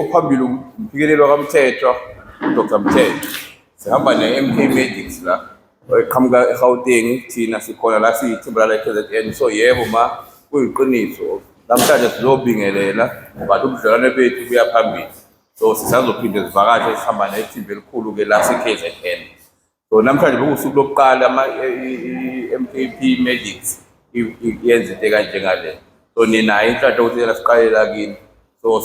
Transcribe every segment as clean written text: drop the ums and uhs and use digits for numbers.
ophambili umphikelela kaMthethwa uDr Mthethwa sihamba ne-MK Medics la eqhamuka eGauteng thina sikhona la siyithimba la KZN so yebo ma kuyiqiniso namhlanje sizobingelela but ubudlelwane bethu buya phambili so sisazophinde sivakashe sihamba nethimba elikhulu ke la se-KZN so namhlanje bekusuku lokuqala i-MKP Medics yenza into kanjengale so ninayo inhlanhla ukuthi siqalela kini so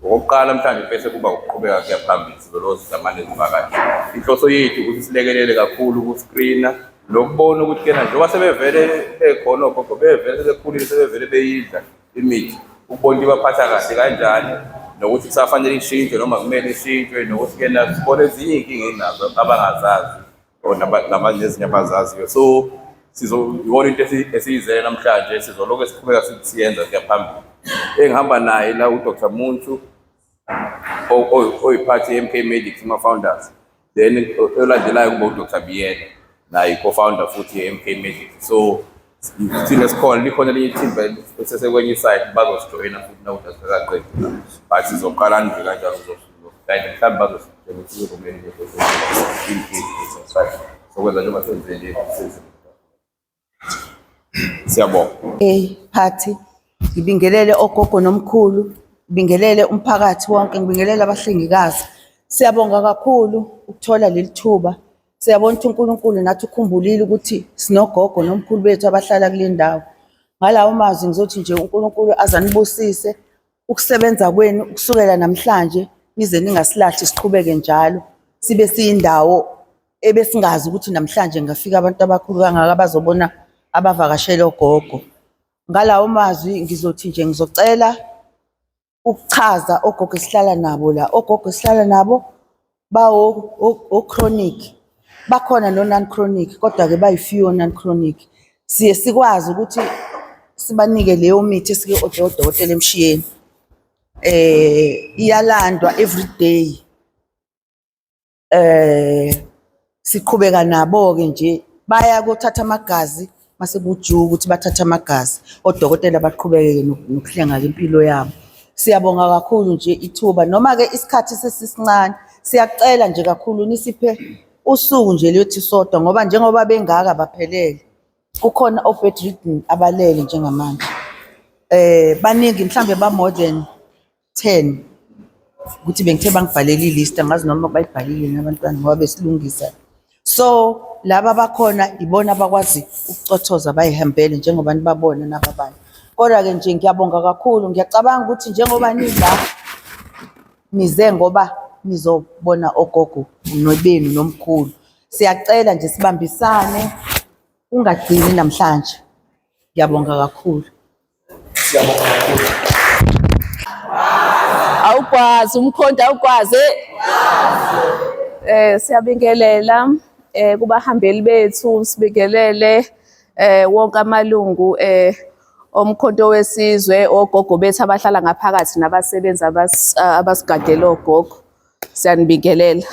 okokuqala mhlawumbe bese kuba ukuqhubeka kuya phambili sizolozizamane ezivakashi inhloso yethu ukuthi silekelele kakhulu ku-screena lokubona ukuthi kena njengoba sebevele bekhona ogogo bevele sebekhulile sebevele beyidla imithi ukubona ukuthi baphatha kahle kanjani nokuthi kusafanele ishintshwe noma kumele ishintshwe nokuthi kena sibone ezinye iy'nkinga enazo abangazazi or nezinye abazaziyo so sizobona into esiyizele namhlanje sizoloku siqhubeka siyenza kuya phambili engihamba naye la uDr Muntu oyiphathi ye-MK Medics ama-founders then olandelayo kuba uDr Biyela naye co-founder futhi ye-MK Medics so thina sikhona likhona elinye ithimba esesekwenye isite bazosijoyina futhi nawuthi asikaqedi but sizoqala nje kanjalo mhlawumbe bazositshela sokwenza njengoba senzele siyabonga. Phathi ngibingelele ogogo nomkhulu, ngibingelele umphakathi wonke, ngibingelele abahlengikazi. Siyabonga kakhulu ukuthola leli thuba. Siyabona ukuthi uNkulunkulu nathi ukhumbulile ukuthi sinogogo nomkhulu bethu abahlala kule ndawo. Ngalawo mazwi ngizothi nje uNkulunkulu azanibusise ukusebenza kwenu ukusukela namhlanje nize ningasilahli siqhubeke njalo. Sibe siyindawo ebesingazi ukuthi namhlanje ngafika abantu abakhulu kangaka bazobona abavakashela ogogo. Ngalawo mazwi ngizothi nje ngizocela ukuchaza ogogo esihlala nabo la. Ogogo esihlala nabo bawo chronic. Bakhona no non chronic kodwa ke bayifiyo non chronic. Siye sikwazi ukuthi sibanike leyo mithi esike odokotela emshiyeni. Iyalandwa every day. Siqhubeka nabo ke nje baya kuthatha amagazi mase kujuka ukuthi bathatha amagazi odokotela baqhubeke nokuhlenga impilo yabo. Siyabonga kakhulu nje ithuba noma ke isikhathi sesisincane siyacela nje kakhulu nisiphe usuku nje lethi sodwa ngoba njengoba bengaka baphelele kukhona bedridden abalele njengamanje. Baningi mhlambe ba more than 10 ukuthi bengithe bangibhalele ilist angazi noma bayibhalile nabantwana ngoba besilungisa. So laba bakhona ibona abakwazi ukucothoza bayihambele njengoba nibabona nababanye. Kodwa ke nje ngiyabonga kakhulu, ngiyacabanga ukuthi njengoba nila nize ngoba nizobona ogogo nobenu nomkhulu. Siyacela nje sibambisane ungagcini namhlanje. Ngiyabonga kakhulu. Siyabonga kakhulu. Awukwazi umkhonto awukwazi. Siyabingelela kubahambeli bethu, sibingelele wonke amalungu omkhonto wesizwe, ogogo bethu abahlala ngaphakathi nabasebenzi abasigadela ogogo. Siyanibingelela.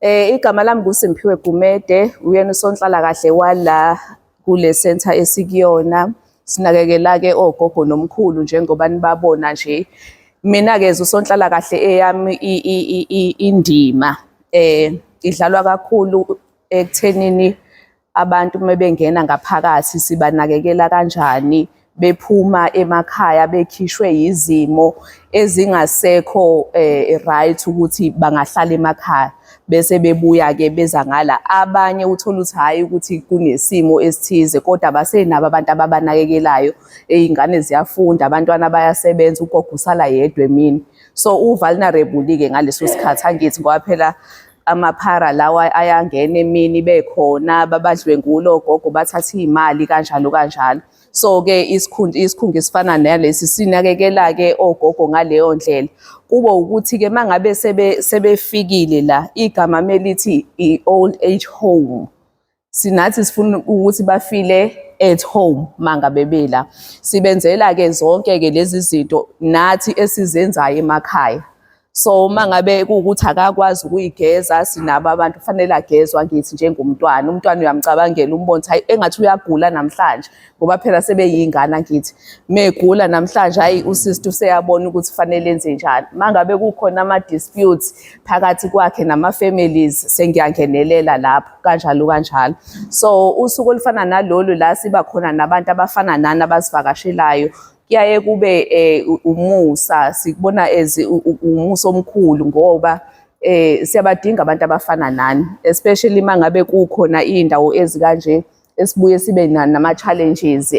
Igama lami nguSimphiwe Gumede, uyena usonhlala kahle wala kule center esikuyona. Sinakekela ke ogogo nomkhulu njengoba nibabona nje. Mina ke usonhlala kahle eyami indima idlalwa kakhulu ekuthenini abantu mebengena ngaphakathi sibanakekela kanjani bephuma emakhaya bekhishwe izimo ezingasekho right ukuthi bangahlala emakhaya bese bebuya ke beza ngala. Abanye uthola ukuthi hayi ukuthi kunesimo esithize kodwa basenabo abantu ababanakekelayo. Izingane ziyafunda, abantwana bayasebenza, ugogo usala yedwa emini. So vulnerable ke ngaleso sikhathi angithi ngoba phela amaphara lawa ayangena emini bekhona babadlwengulo ogogo bathatha imali kanjalo kanjalo. So ke isikhungo esifana nalesi sinakekela ke ogogo ngaleyo ndlela. Kube ukuthi ke mangabe sebefikile la igama melithi i-old age home. Sinathi sifuna ukuthi bafile at home mangabe bela. Sibenzela ke zonke ke lezi zinto nathi esizenzayo emakhaya. So mangabe kuwukuthi akakwazi ukuyigeza, sinabo abantu kufanele agezwa ngithi njengomntwana. Umntwana uyamcabangela umbone hayi engathi uyagula namhlanje ngoba phela sebeyingane ngithi. Megula namhlanje hayi usister useyabona ukuthi kufanele enze njani. Mangabe kukhona ama disputes phakathi kwakhe nama families sengiyangenelela lapho kanjalo. So usuku olufana nalolu la siba khona nabantu abafana nani abasivakashelayo. Kuyaye kube umusa, sikubona umusa omkhulu ngoba siyabadinga abantu abafana nani, especially mangabe kukhona indawo ezikanje esibuye sibe nama challenges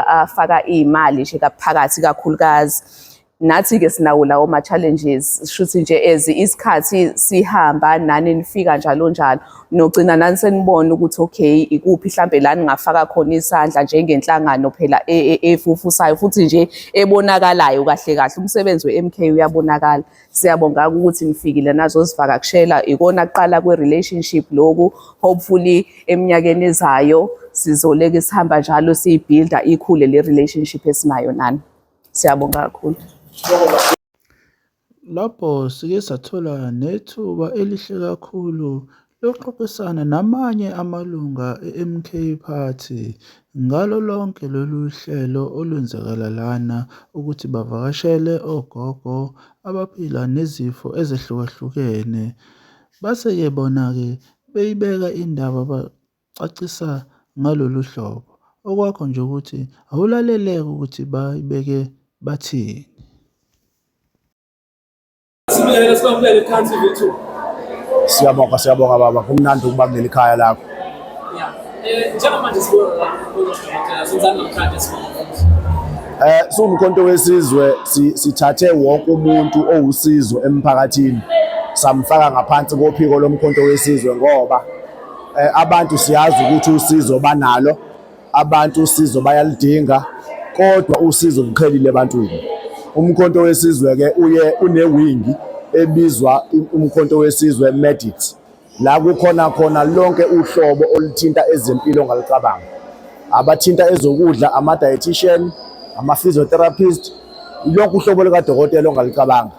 afaka imali nje kaphakathi kakhulukazi. Nathi ke sinawo lawo ma challenges, shuthi nje isikhathi sihamba nani nifika njalo nogcina nani senibona ukuthi okay ikuphi mhlambe la ningafaka khona isandla njengenhlangano phela efufusayo futhi nje ebonakalayo kahle umsebenzi we-MK uyabonakala. Siyabonga ukuthi nifikile nazo zivakashela, ikona kuqala kwe relationship loku. Hopefully eminyakeni ezayo sizoleke sihamba njalo siyibuilda ikhule le relationship esinayo nani. Siyabonga kakhulu. Lapho sike sathola nethuba elihle kakhulu lokuxoxisana namanye amalunga e-MK Party ngalo lonke lolu hlelo olwenzakala lana ukuthi bavakashele ogogo abaphila nezifo ezehlukahlukene. Base-ke bona-ke beyibeka indaba bacacisa ngalolu hlobo. Okwakho nje ukuthi awulaleleke ukuthi bayibeke bathini. Siyabonga baba, kumnandi ukuba kuleli khaya lakho. Siwumkhonto wesizwe, sithathe wonke umuntu owusizo emphakathini samfaka ngaphansi kophiko lomkhonto wesizwe ngoba abantu siyazi ukuthi usizo banalo, abantu usizo bayalidinga, kodwa usizo luqhelile ebantwini. Umkhonto wesizwe-ke unewingi ebizwa umkhonto wesizwe medics, la kukhona khona lonke uhlobo oluthinta ezempilo ongalicabanga. Abathinta ezokudla, ama-dietitian, ama-physiotherapist, lonke uhlobo likadokotela ongalicabanga.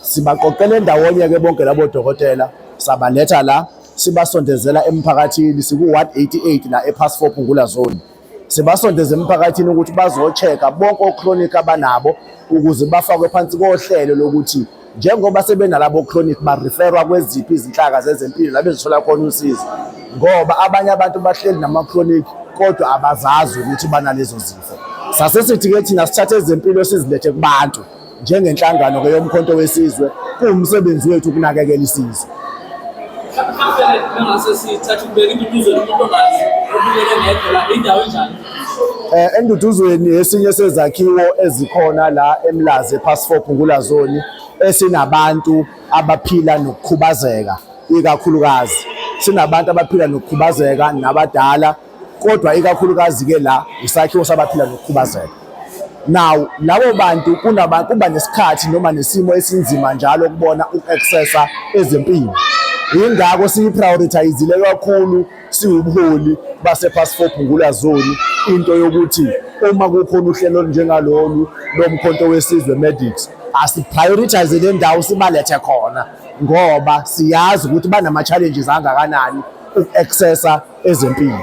Sibaqoqele ndawonye-ke bonke labo dokotela, sabaletha la, sibasondezela emphakathini, siku-Ward 88 la ePass4 Phungula Zone. Sibasondeze emphakathini ukuthi bazo-check-a bonke o-chronic abanabo ukuze bafakwe phansi kohlelo lokuthi njengoba sebenalabo chronic bareferwa kweziphi izinhlaka zezempilo la bezithola khona usizo, ngoba abanye abantu bahleli nama-chronic kodwa abazazi ukuthi banalezo zifo. Sasesithi-ke thina sithathe ezempilo sizilethe kubantu njengenhlangano-ke yomkhonto wesizwe, kuwumsebenzi wethu ukunakekela isizwe. Enduduzweni esinye sezakhiwo ezikhona la eMlazi ePass4 Phungula Zone esinabantu abaphila nokukhubazeka, ikakhulukazi sinabantu abaphila nokukhubazeka nabadala, kodwa ikakhulukazi-ke la isakhiwo sabaphila nokukhubazeka. Now labo bantu kuba nesikhathi noma nesimo esinzima njalo ukubona uku-accessa ezempilo. Yingakho siyiprioritizile kakhulu siwubuholi base-Pass4 Phungula Zone into yokuthi uma kukhona uhlelo njengalolu lomkhonto wesizwe medics, asiprioritize le ndawo sibalethe khona ngoba siyazi ukuthi banama-challenges angakanani uku-accessa ezempilo.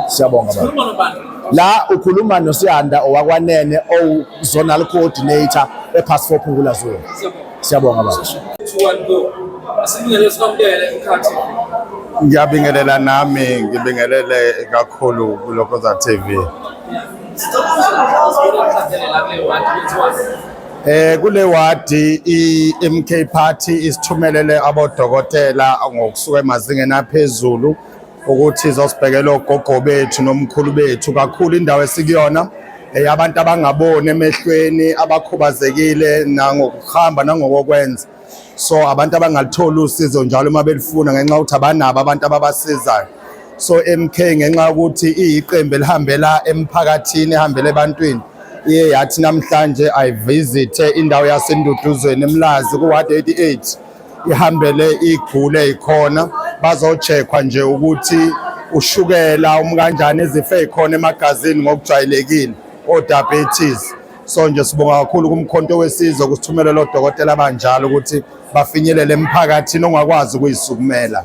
Siyabonga baba. La ukhuluma noSiyanda owakwanene owu-zonal coordinator ePass4 Phungula Zone. Siyabonga baba. Ngiyabingelela nami, ngibingelele kakhulu kuLokoza TV. Kule wadi i-MK Party isithumelele abodokotela ngokusuka emazingeni aphezulu ukuthi izosibhekela ogogo bethu nomkhulu bethu, kakhulu indawo esikuyona abantu abangaboni emehlweni, abakhubazekile nangokuhamba nangokwenza. So abantu abangalitholi usizo njalo uma belifuna ngenxa ukuthi abanabo abantu ababasizayo. So MK ngenxa ukuthi iyiqembu elihambela emphakathini, ehambela ebantwini, iye yathi namhlanje ayivisithe indawo yaseNduduzweni eMlazi ku-Ward 88, ihambele igule ikhona bazocheckwa nje ukuthi ushukela kanjani, izifo ezikhona emagazini ngokujwayelekile, o diabetes. So nje sibonga kakhulu kumkhonto wesizwe kusithumelela odokotela abanjalo ukuthi bafinyelele emphakathini ongakwazi ukuyisukumela.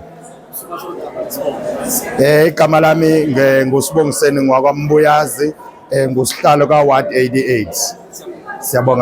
Igama lami nguSibongiseni ngwakwambuyazi ngusihlalo ka Ward 88. Siyabonga.